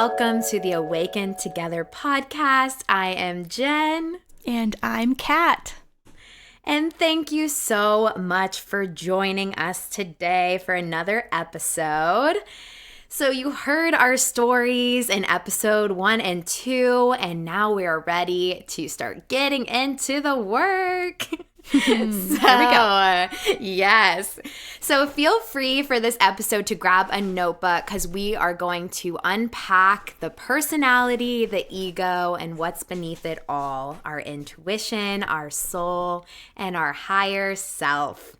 welcome to the Awaken Together podcast. I am Jen. And I'm Kat. And thank you so much for joining us today for another episode. So you heard our stories in episode 1 and 2, and now we are ready to start getting into the work. Here we go. Yes. So feel free for this episode to grab a notebook because we are going to unpack the personality, the ego, and what's beneath it all, our intuition, our soul, and our higher self.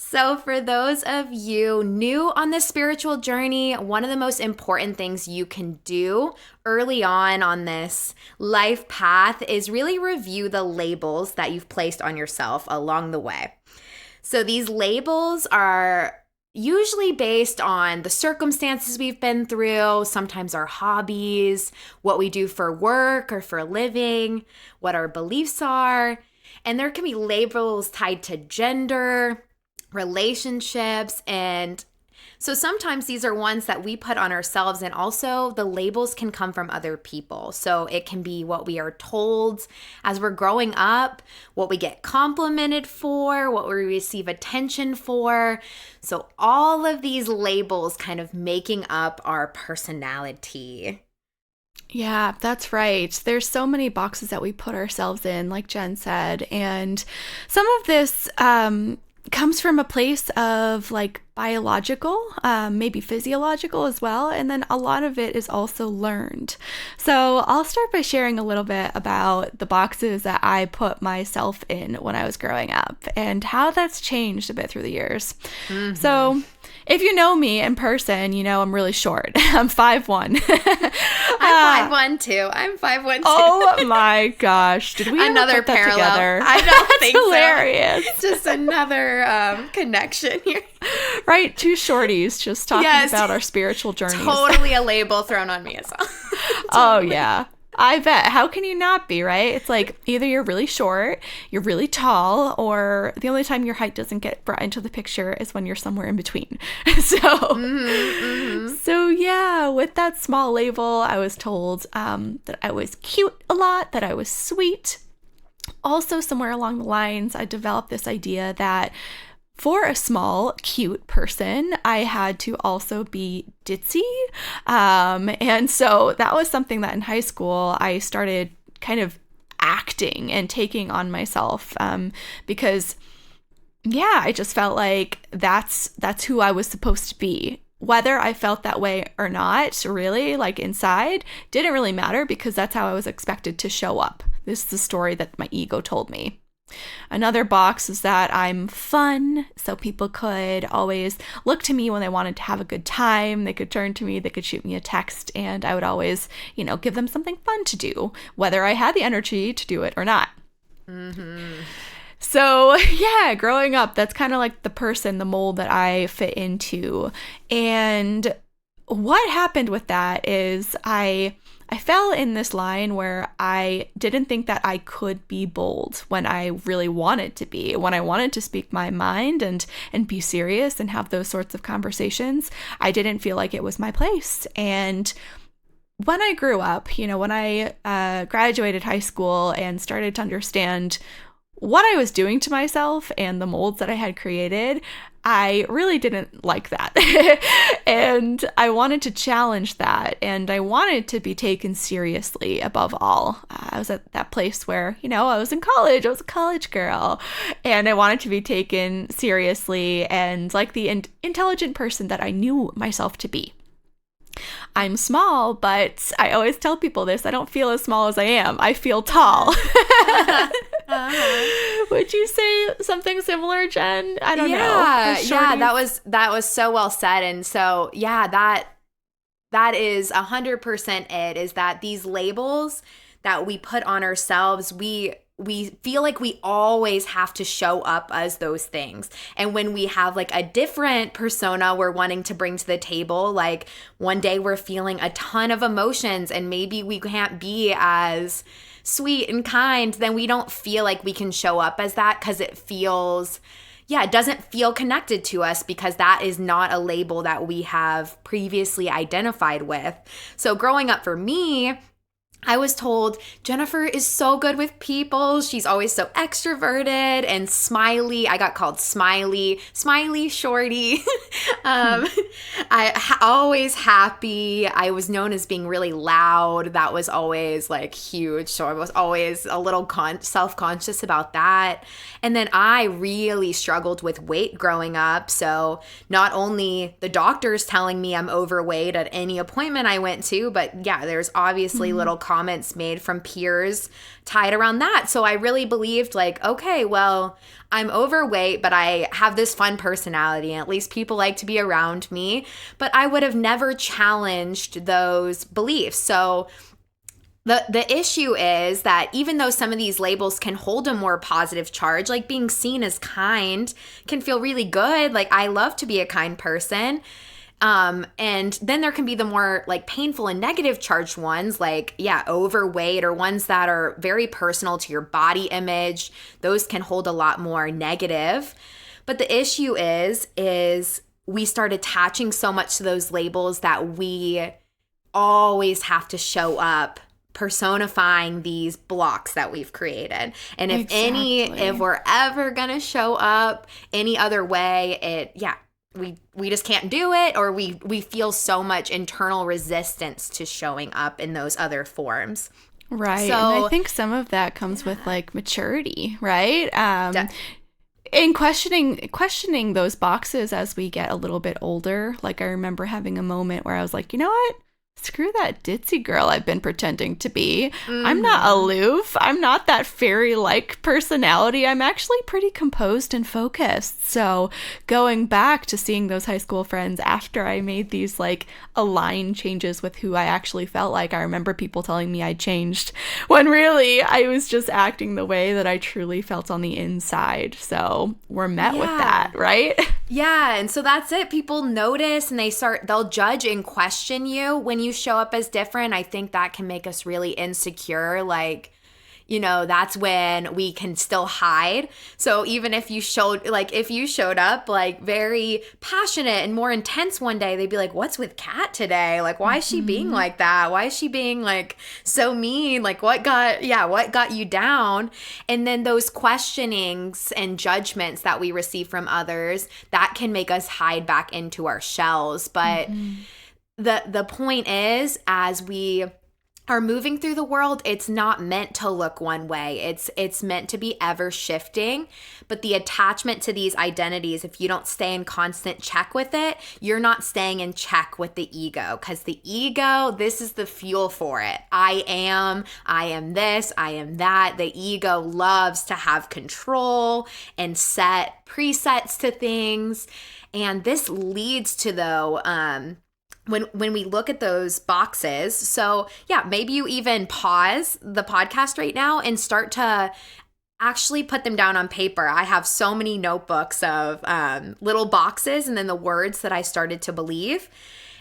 So for those of you new on this spiritual journey, one of the most important things you can do early on this life path is really review the labels that you've placed on yourself along the way. So these labels are usually based on the circumstances we've been through, sometimes our hobbies, what we do for work or for a living, what our beliefs are. And there can be labels tied to gender, relationships, and so sometimes these are ones that we put on ourselves, and also the labels can come from other people. So it can be what we are told as we're growing up, what we get complimented for, what we receive attention for. So all of these labels kind of making up our personality. Yeah, that's right. There's so many boxes that we put ourselves in, like Jen said, and some of this comes from a place of like biological, maybe physiological as well, and then a lot of it is also learned. So I'll start by sharing a little bit about the boxes that I put myself in when I was growing up and how that's changed a bit through the years. Mm-hmm. So if you know me in person, you know I'm really short. I'm 5'1". I'm 5'1" too. I'm 5'1" too. Oh my gosh. Did we another ever put parallel? That together? I don't think hilarious. So. It's just another connection here. Right? Two shorties just talking about our spiritual journeys. Totally a label thrown on me as well. Totally. Oh, yeah. I bet. How can you not be, right? It's like either you're really short, you're really tall, or the only time your height doesn't get brought into the picture is when you're somewhere in between. So yeah, with that small label, I was told that I was cute a lot, that I was sweet. Also, somewhere along the lines, I developed this idea that for a small, cute person, I had to also be ditzy. And so that was something that in high school, I started kind of acting and taking on myself because, yeah, I just felt like that's who I was supposed to be. Whether I felt that way or not, really, like inside, didn't really matter because that's how I was expected to show up. This is the story that my ego told me. Another box is that I'm fun, so people could always look to me when they wanted to have a good time. They could turn to me, they could shoot me a text, and I would always, give them something fun to do, whether I had the energy to do it or not. Mm-hmm. So yeah, growing up, that's kind of like the mold that I fit into. And what happened with that is I fell in this line where I didn't think that I could be bold when I really wanted to be, when I wanted to speak my mind and be serious and have those sorts of conversations. I didn't feel like it was my place. And when I grew up, when I graduated high school and started to understand what I was doing to myself and the molds that I had created, I really didn't like that. And I wanted to challenge that. And I wanted to be taken seriously above all. I was at that place where, I was in college. I was a college girl. And I wanted to be taken seriously and like the intelligent person that I knew myself to be. I'm small, but I always tell people this. I don't feel as small as I am. I feel tall. Would you say something similar, Jen? I don't know. Yeah, that was so well said. And so, yeah, that is 100% it, is that these labels that we put on ourselves, we feel like we always have to show up as those things. And when we have like a different persona we're wanting to bring to the table, like one day we're feeling a ton of emotions and maybe we can't be as sweet and kind, then we don't feel like we can show up as that because it feels yeah, it doesn't feel connected to us because that is not a label that we have previously identified with. So growing up for me, I was told Jennifer is so good with people. She's always so extroverted and smiley. I got called smiley shorty. Always happy. I was known as being really loud. That was always like huge. So I was always a little self-conscious about that. And then I really struggled with weight growing up. So not only the doctors telling me I'm overweight at any appointment I went to, but yeah, there's obviously little comments made from peers tied around that. So I really believed like, okay, well, I'm overweight, but I have this fun personality and at least people like to be around me. But I would have never challenged those beliefs. So the issue is that even though some of these labels can hold a more positive charge, like being seen as kind can feel really good. Like I love to be a kind person. And then there can be the more like painful and negative charged ones, like, yeah, overweight, or ones that are very personal to your body image. Those can hold a lot more negative. But the issue is we start attaching so much to those labels that we always have to show up personifying these blocks that we've created. And if we're ever going to show up any other way, we just can't do it, or we feel so much internal resistance to showing up in those other forms. Right. So, and I think some of that comes with like maturity, right? In questioning those boxes as we get a little bit older. Like I remember having a moment where I was like, you know what? Screw that ditzy girl I've been pretending to be. I'm not aloof. I'm not that fairy-like personality. I'm actually pretty composed and focused. So going back to seeing those high school friends after I made these like aligned changes with who I actually felt like, I remember people telling me I changed when really I was just acting the way that I truly felt on the inside. So we're met with that, right? Yeah, and so that's it. People notice and they'll judge and question you when you show up as different. I think that can make us really insecure. Like, you know, that's when we can still hide. So even if you showed up like very passionate and more intense one day, they'd be like, what's with Kat today? Like, why is she being like that? Why is she being like so mean? Like what got you down? And then those questionings and judgments that we receive from others, that can make us hide back into our shells. But the point is, as we are moving through the world, it's not meant to look one way. It's meant to be ever shifting. But the attachment to these identities, if you don't stay in constant check with it, you're not staying in check with the ego, because the ego, this is the fuel for it. I am this, I am that. The ego loves to have control and set presets to things. And this leads to, though, when we look at those boxes, so yeah, maybe you even pause the podcast right now and start to actually put them down on paper. I have so many notebooks of little boxes and then the words that I started to believe.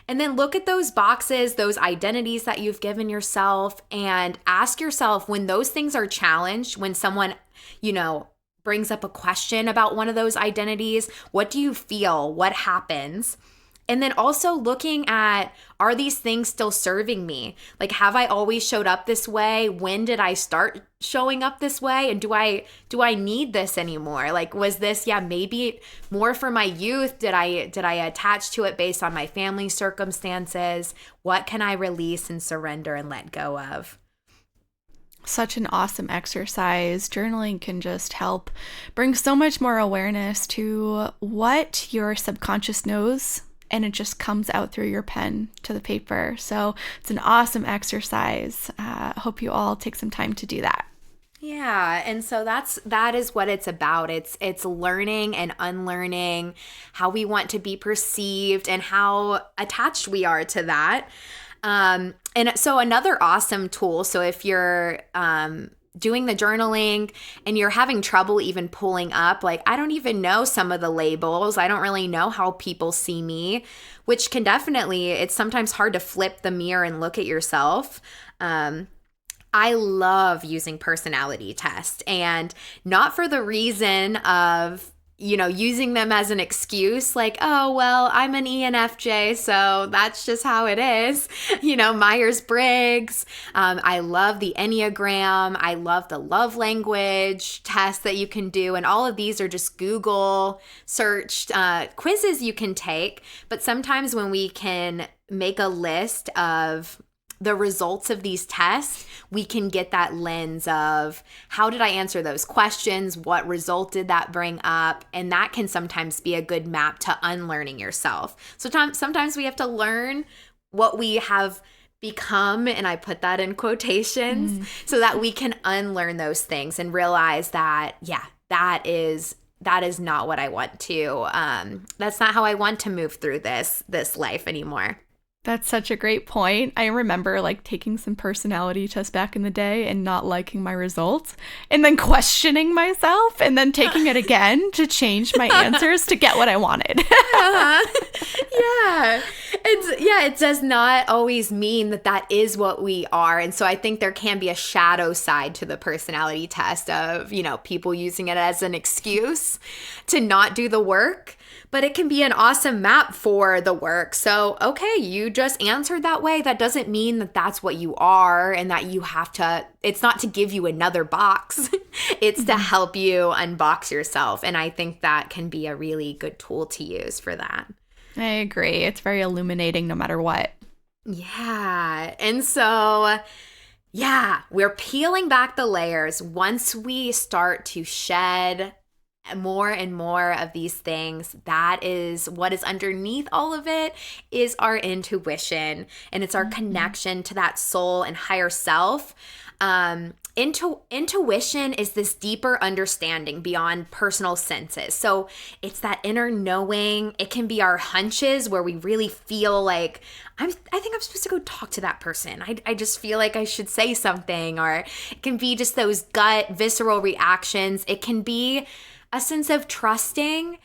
And then look at those boxes, those identities that you've given yourself, and ask yourself, when those things are challenged, when someone, brings up a question about one of those identities, what do you feel? What happens? And then also looking at, are these things still serving me? Like, have I always showed up this way? When did I start showing up this way? And do I need this anymore? Like, was this, maybe more for my youth? Did I attach to it based on my family circumstances? What can I release and surrender and let go of? Such an awesome exercise. Journaling can just help bring so much more awareness to what your subconscious knows, and it just comes out through your pen to the paper. So it's an awesome exercise. I hope you all take some time to do that. Yeah, and so that is what it's about. It's learning and unlearning how we want to be perceived and how attached we are to that. And so another awesome tool, so if you're doing the journaling and you're having trouble even pulling up, like, I don't even know some of the labels. I don't really know how people see me, which can definitely, it's sometimes hard to flip the mirror and look at yourself. I love using personality tests, and not for the reason of using them as an excuse, like, oh, well, I'm an ENFJ, so that's just how it is. Myers-Briggs. I love the Enneagram. I love the love language test that you can do. And all of these are just Google searched quizzes you can take. But sometimes when we can make a list of the results of these tests, we can get that lens of how did I answer those questions? What result did that bring up? And that can sometimes be a good map to unlearning yourself. So sometimes we have to learn what we have become, and I put that in quotations, so that we can unlearn those things and realize that, that is not what I want to. That's not how I want to move through this life anymore. That's such a great point. I remember taking some personality tests back in the day and not liking my results and then questioning myself and then taking it again to change my answers to get what I wanted. Yeah. It does not always mean that is what we are. And so I think there can be a shadow side to the personality test of, people using it as an excuse to not do the work. But it can be an awesome map for the work. So, okay, you just answered that way. That doesn't mean that that's what you are and that you have to, it's not to give you another box. It's to help you unbox yourself. And I think that can be a really good tool to use for that. I agree. It's very illuminating no matter what. Yeah. And so, we're peeling back the layers once we start to shed more and more of these things. That is what is underneath all of it, is our intuition, and it's our connection to that soul and higher self. Intuition is this deeper understanding beyond personal senses. So it's that inner knowing. It can be our hunches where we really feel like, I think I'm supposed to go talk to that person. I just feel like I should say something. Or it can be just those gut, visceral reactions. It can be a sense of trusting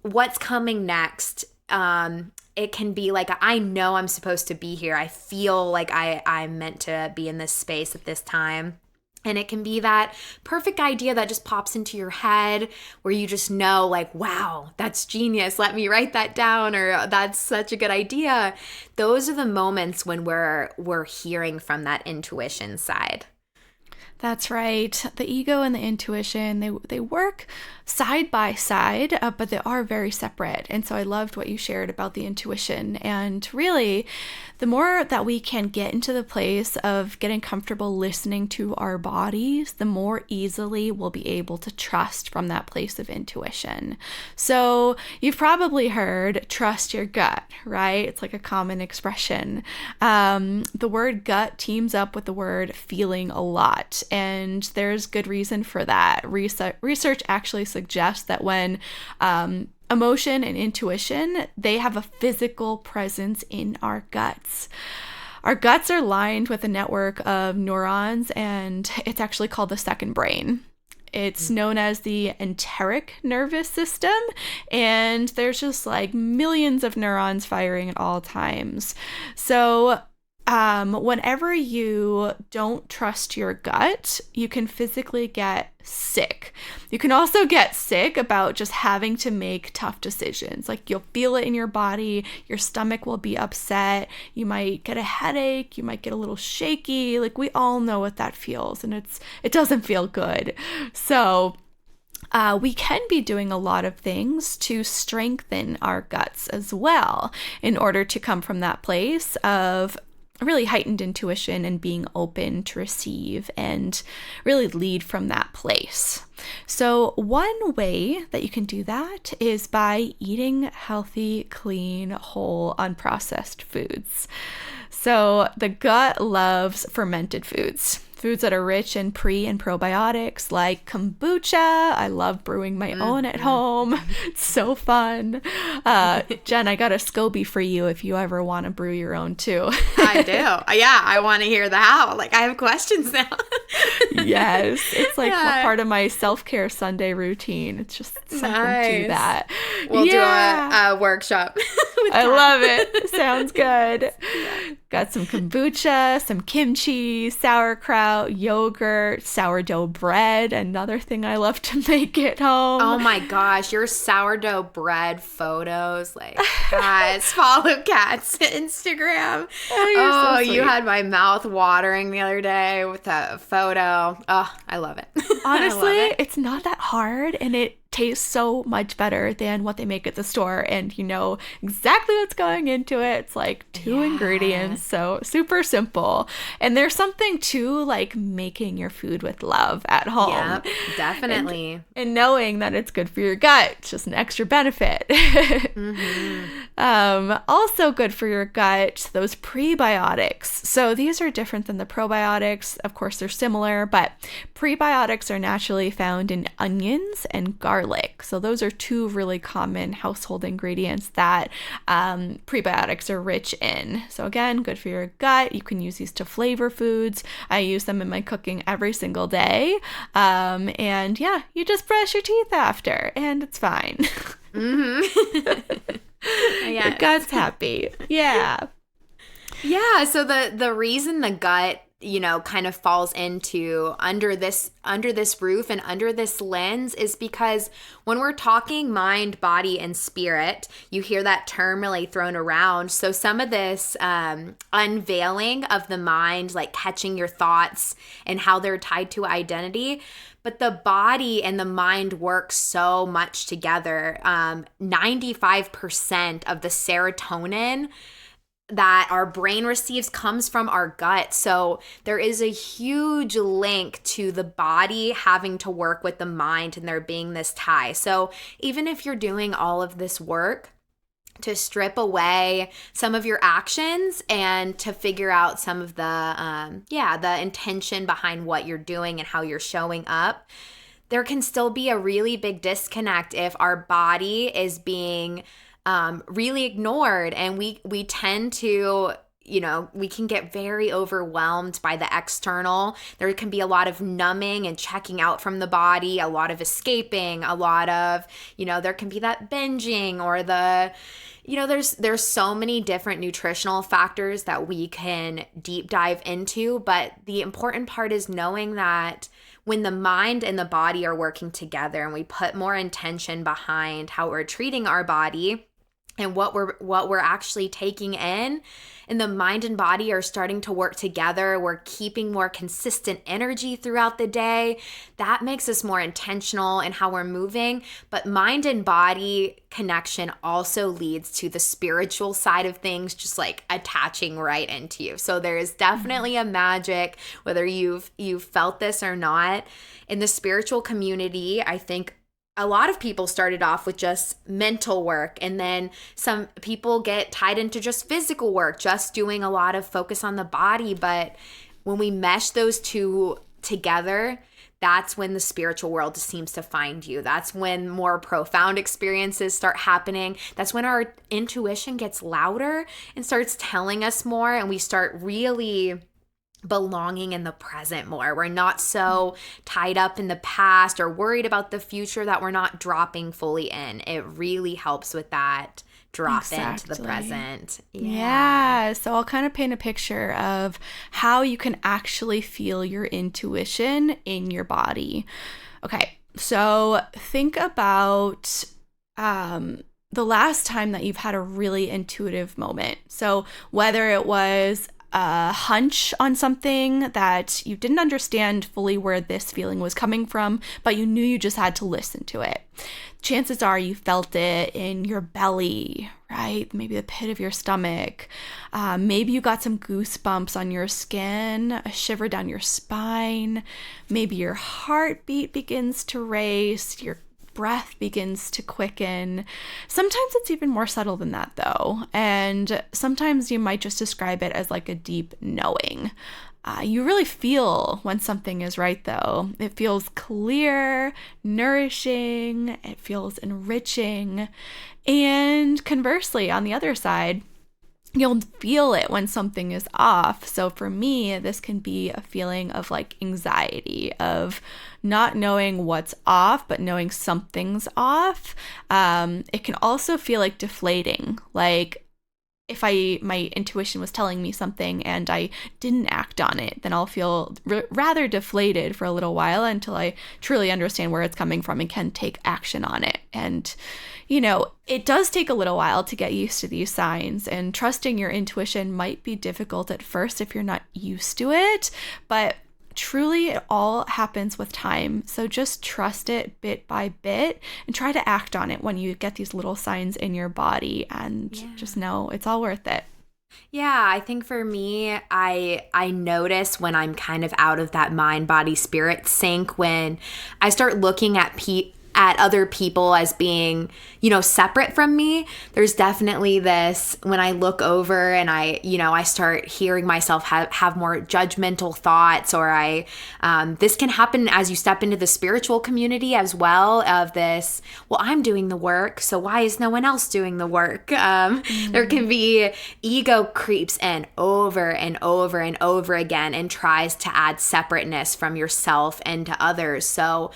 what's coming next. It can be like, I know I'm supposed to be here. I feel like I'm meant to be in this space at this time. And it can be that perfect idea that just pops into your head where you just know, like, wow, that's genius. Let me write that down, or that's such a good idea. Those are the moments when we're hearing from that intuition side. That's right. The ego and the intuition, they work side by side, but they are very separate. And so I loved what you shared about the intuition. And really, the more that we can get into the place of getting comfortable listening to our bodies, the more easily we'll be able to trust from that place of intuition. So you've probably heard trust your gut, right? It's like a common expression. The word gut teams up with the word feeling a lot. And there's good reason for that. Research actually suggests that when emotion and intuition, they have a physical presence in our guts. Our guts are lined with a network of neurons, and it's actually called the second brain. It's known as the enteric nervous system, and there's just millions of neurons firing at all times. So whenever you don't trust your gut, you can physically get sick. You can also get sick about just having to make tough decisions. You'll feel it in your body, your stomach will be upset, you might get a headache, you might get a little shaky. We all know what that feels, and it doesn't feel good. So we can be doing a lot of things to strengthen our guts as well in order to come from that place of really heightened intuition and being open to receive and really lead from that place. So one way that you can do that is by eating healthy, clean, whole, unprocessed foods. So the gut loves fermented foods that are rich in pre and probiotics, like kombucha. I love brewing my own at home. It's so fun. Jen, I got a SCOBY for you if you ever want to brew your own too. I do. Yeah, I want to hear the how. I have questions now. Yes. It's part of my self-care Sunday routine. It's just something to that. We'll do a workshop. I love it. Sounds good. Got some kombucha, some kimchi, sauerkraut, yogurt, sourdough bread, another thing I love to make at home. Oh my gosh, your sourdough bread photos. Like, guys, follow Kat's Instagram. Oh, so you had my mouth watering the other day with a photo. Oh, I love it. Honestly, it's not that hard, and it tastes so much better than what they make at the store, and you know exactly what's going into it. It's like two ingredients, so super simple. And there's something to like making your food with love at home. Yep, definitely. And knowing that it's good for your gut, it's just an extra benefit. Also good for your gut, those prebiotics. So these are different than the probiotics. Of course, they're similar, but prebiotics are naturally found in onions and garlic. So those are two really common household ingredients that prebiotics are rich in. So again, good for your gut. You can use these to flavor foods. I use them in my cooking every single day. And yeah, you just brush your teeth after and it's fine. Yes. Your gut's happy. Yeah. Yeah, so the reason the gut, you know, kind of falls into under this roof and under this lens is because when we're talking mind, body, and spirit, you hear that term really thrown around. So some of this unveiling of the mind, like catching your thoughts and how they're tied to identity. But the body and the mind work so much together. 95% of the serotonin that our brain receives comes from our gut. So there is a huge link to the body having to work with the mind and there being this tie. So even if you're doing all of this work to strip away some of your actions and to figure out some of the intention behind what you're doing and how you're showing up, there can still be a really big disconnect if our body is being really ignored, and we tend to, you know, we can get very overwhelmed by the external. There can be a lot of numbing and checking out from the body, a lot of escaping, a lot of, you know, there can be that binging or the, you know, there's so many different nutritional factors that we can deep dive into, but the important part is knowing that when the mind and the body are working together and we put more intention behind how we're treating our body and what we're actually taking in, and the mind and body are starting to work together, we're keeping more consistent energy throughout the day. That makes us more intentional in how we're moving. But mind and body connection also leads to the spiritual side of things, just like attaching right into you. So there is definitely a magic, whether you've felt this or not. In the spiritual community, I think a lot of people started off with just mental work, and then some people get tied into just physical work, just doing a lot of focus on the body. But when we mesh those two together, that's when the spiritual world seems to find you. That's when more profound experiences start happening. That's when our intuition gets louder and starts telling us more, and we start really belonging in the present more. We're not so tied up in the past or worried about the future that we're not dropping fully in. It really helps with that drop into the present. Yeah. So I'll kind of paint a picture of how you can actually feel your intuition in your body. Okay. So think about the last time that you've had a really intuitive moment. So whether it was a hunch on something that you didn't understand fully where this feeling was coming from, but you knew you just had to listen to it. Chances are you felt it in your belly, right? Maybe the pit of your stomach. Maybe you got some goosebumps on your skin, a shiver down your spine. Maybe your heartbeat begins to race, your breath begins to quicken. Sometimes it's even more subtle than that, though. And sometimes you might just describe it as like a deep knowing. You really feel when something is right, though. It feels clear, nourishing, it feels enriching. And conversely, on the other side, you'll feel it when something is off. So for me, this can be a feeling of like anxiety, of not knowing what's off, but knowing something's off. It can also feel like deflating, like if my intuition was telling me something and I didn't act on it, then I'll feel rather deflated for a little while until I truly understand where it's coming from and can take action on it. And, it does take a little while to get used to these signs, and trusting your intuition might be difficult at first if you're not used to it, but truly it all happens with time. So just trust it bit by bit and try to act on it when you get these little signs in your body, and just know it's all worth it. Yeah, I think for me, I notice when I'm kind of out of that mind, body, spirit sync, when I start looking at other people as being, separate from me. There's definitely this, when I look over and I start hearing myself have more judgmental thoughts, or this can happen as you step into the spiritual community as well, of this, well, I'm doing the work, so why is no one else doing the work? There can be ego creeps in over and over and over again and tries to add separateness from yourself and to others. So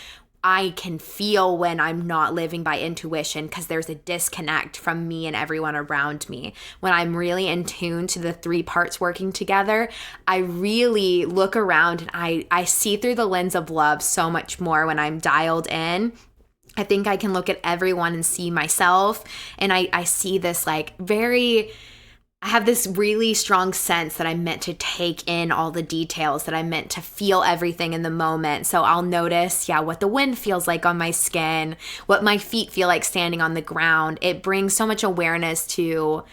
I can feel when I'm not living by intuition, because there's a disconnect from me and everyone around me. When I'm really in tune to the three parts working together, I really look around and I see through the lens of love so much more when I'm dialed in. I think I can look at everyone and see myself, and I see this I have this really strong sense that I'm meant to take in all the details, that I'm meant to feel everything in the moment. So I'll notice, what the wind feels like on my skin, what my feet feel like standing on the ground. It brings so much awareness to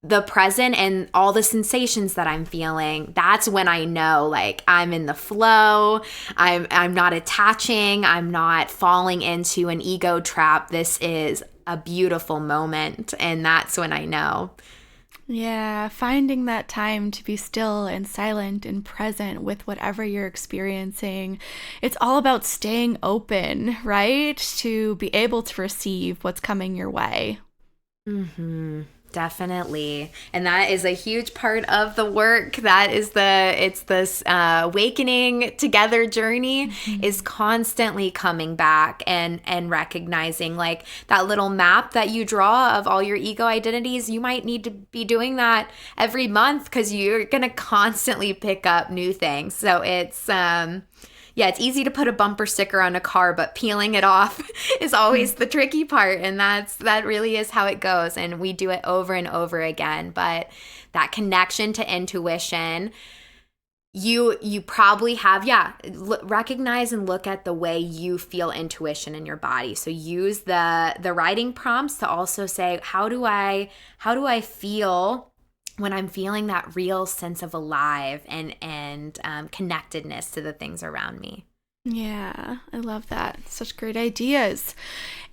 the present and all the sensations that I'm feeling. That's when I know, I'm in the flow. I'm not attaching. I'm not falling into an ego trap. This is a beautiful moment, and that's when I know. Yeah, finding that time to be still and silent and present with whatever you're experiencing. It's all about staying open, right? To be able to receive what's coming your way. Mm-hmm. Definitely. And that is a huge part of the work. It's this awakening together journey, is constantly coming back and recognizing, that little map that you draw of all your ego identities. You might need to be doing that every month, because you're going to constantly pick up new things. So it's, it's easy to put a bumper sticker on a car, but peeling it off is always the tricky part. And that really is how it goes. And we do it over and over again. But that connection to intuition, you probably have, recognize and look at the way you feel intuition in your body. So use the writing prompts to also say, how do I feel when I'm feeling that real sense of alive and connectedness to the things around me. Yeah, I love that. Such great ideas.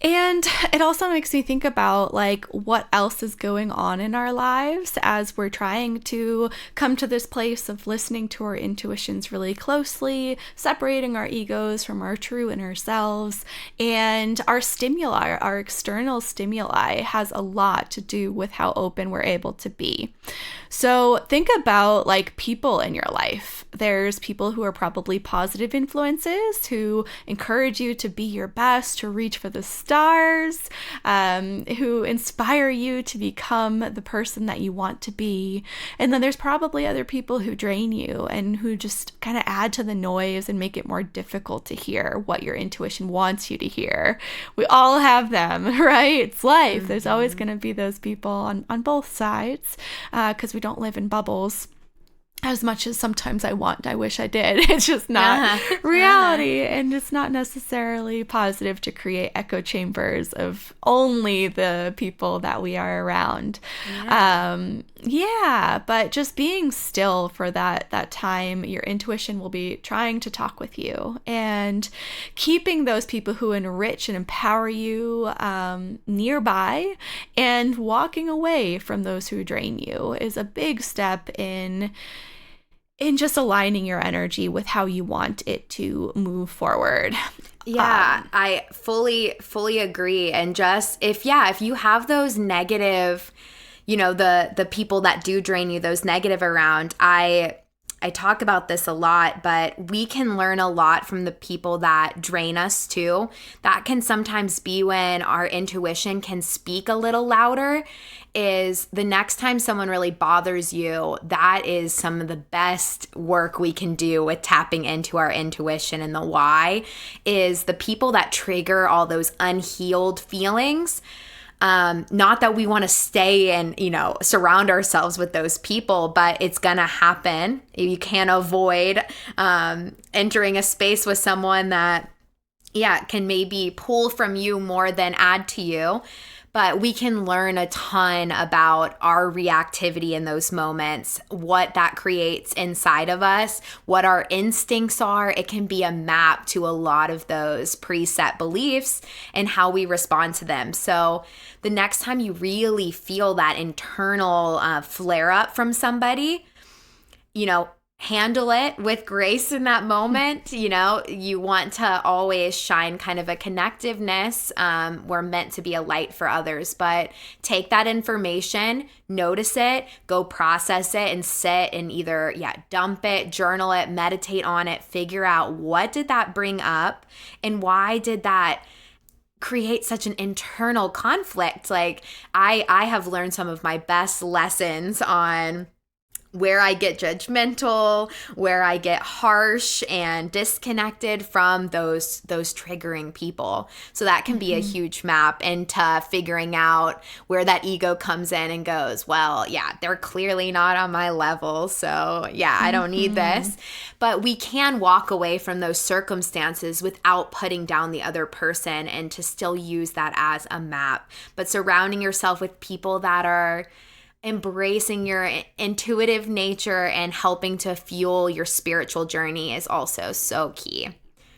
And it also makes me think about what else is going on in our lives as we're trying to come to this place of listening to our intuitions really closely, separating our egos from our true inner selves. And our stimuli, our external stimuli, has a lot to do with how open we're able to be. So think about people in your life. There's people who are probably positive influences, who encourage you to be your best, to reach for the stars, who inspire you to become the person that you want to be. And then there's probably other people who drain you and who just kind of add to the noise and make it more difficult to hear what your intuition wants you to hear. We all have them, right? It's life. There's always going to be those people on both sides, because we don't live in bubbles. As much as sometimes I wish I did. It's just not reality. And it's not necessarily positive to create echo chambers of only the people that we are around. But just being still for that time, your intuition will be trying to talk with you, and keeping those people who enrich and empower you nearby, and walking away from those who drain you is a big step in just aligning your energy with how you want it to move forward. Yeah, I fully agree. And just if you have those negative, the people that do drain you, those negative around, I talk about this a lot, but we can learn a lot from the people that drain us too. That can sometimes be when our intuition can speak a little louder. Is the next time someone really bothers you, that is some of the best work we can do with tapping into our intuition. And the why is the people that trigger all those unhealed feelings. Not that we want to stay and, surround ourselves with those people, but it's going to happen. You can't avoid entering a space with someone that, can maybe pull from you more than add to you. But we can learn a ton about our reactivity in those moments, what that creates inside of us, what our instincts are. It can be a map to a lot of those preset beliefs and how we respond to them. So the next time you really feel that internal flare up from somebody, handle it with grace in that moment. You want to always shine kind of a connectiveness. We're meant to be a light for others, but take that information, notice it, go process it, and sit and either, dump it, journal it, meditate on it, figure out what did that bring up and why did that create such an internal conflict. Like I have learned some of my best lessons on where I get judgmental, where I get harsh and disconnected from those triggering people. So that can be a huge map into figuring out where that ego comes in and goes, well, they're clearly not on my level. So I don't need this. But we can walk away from those circumstances without putting down the other person and to still use that as a map. But surrounding yourself with people that are embracing your intuitive nature and helping to fuel your spiritual journey is also so key.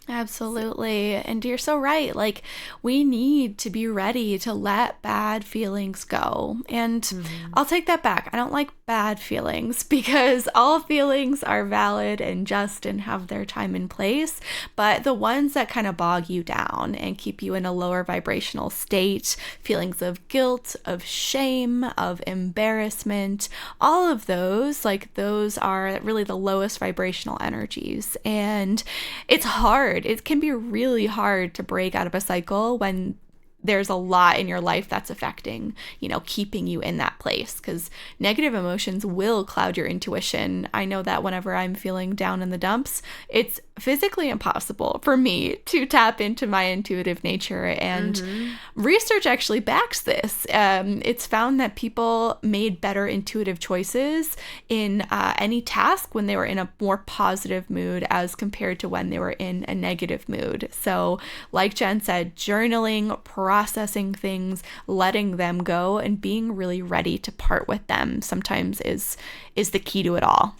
Absolutely. And you're so right. Like, we need to be ready to let bad feelings go. And I'll take that back. I don't like bad feelings because all feelings are valid and just and have their time and place. But the ones that kind of bog you down and keep you in a lower vibrational state, feelings of guilt, of shame, of embarrassment, all of those, those are really the lowest vibrational energies. And it's hard. It can be really hard to break out of a cycle when there's a lot in your life that's affecting, keeping you in that place, because negative emotions will cloud your intuition. I know that whenever I'm feeling down in the dumps, it's physically impossible for me to tap into my intuitive nature. And research actually backs this. It's found that people made better intuitive choices in any task when they were in a more positive mood as compared to when they were in a negative mood. So like Jen said, journaling, processing things, letting them go, and being really ready to part with them sometimes is the key to it all.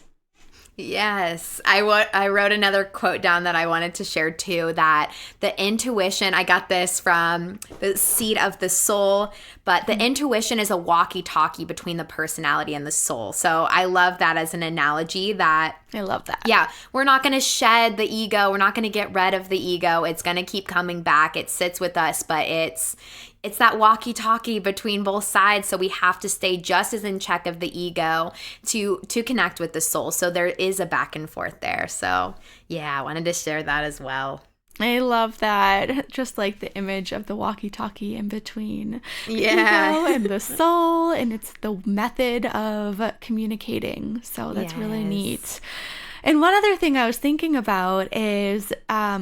Yes. I wrote another quote down that I wanted to share too, that the intuition, I got this from the Seat of the Soul, but the intuition is a walkie-talkie between the personality and the soul. So I love that as an analogy. I love that. Yeah. We're not going to shed the ego. We're not going to get rid of the ego. It's going to keep coming back. It sits with us, but it's that walkie-talkie between both sides. So we have to stay just as in check of the ego to connect with the soul. So there is a back and forth there. So I wanted to share that as well. I love that. Just like the image of the walkie-talkie in between the ego and the soul. And it's the method of communicating. So that's really neat. And one other thing I was thinking about is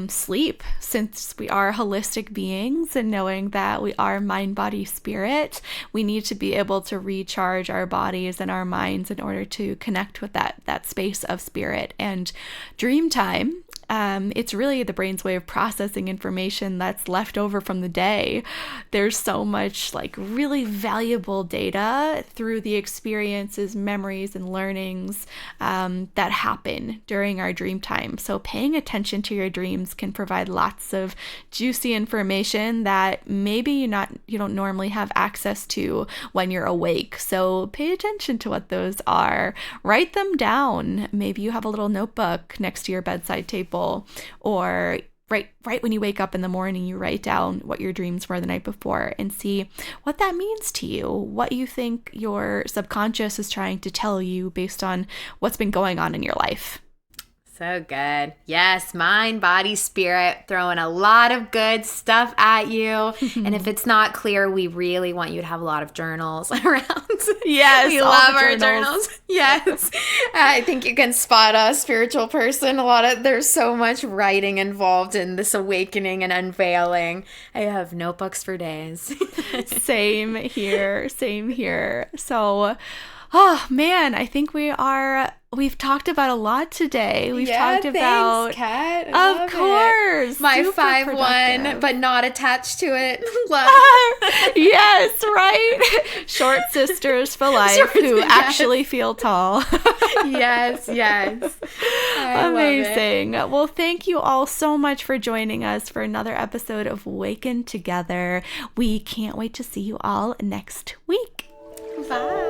sleep, since we are holistic beings and knowing that we are mind, body, spirit, we need to be able to recharge our bodies and our minds in order to connect with that space of spirit. And dream time, it's really the brain's way of processing information that's left over from the day. There's so much really valuable data through the experiences, memories, and learnings that happen during our dream time. So paying attention to your dreams can provide lots of juicy information that maybe you don't normally have access to when you're awake. So pay attention to what those are. Write them down. Maybe you have a little notebook next to your bedside table, or right when you wake up in the morning, you write down what your dreams were the night before and see what that means to you, what you think your subconscious is trying to tell you based on what's been going on in your life. So good. Yes, mind, body, spirit, throwing a lot of good stuff at you. And if it's not clear, we really want you to have a lot of journals around. Yes, we love our journals. Yes. I think you can spot a spiritual person. There's so much writing involved in this awakening and unveiling. I have notebooks for days. Same here. So, oh man, I think we've talked about a lot today. We've talked about, Kat. Of course, my super 5'1", productive. but not attached to it. Love. Yes, right. Short sisters for life who actually feel tall. Yes. Amazing. Well, thank you all so much for joining us for another episode of Waken Together. We can't wait to see you all next week. Bye.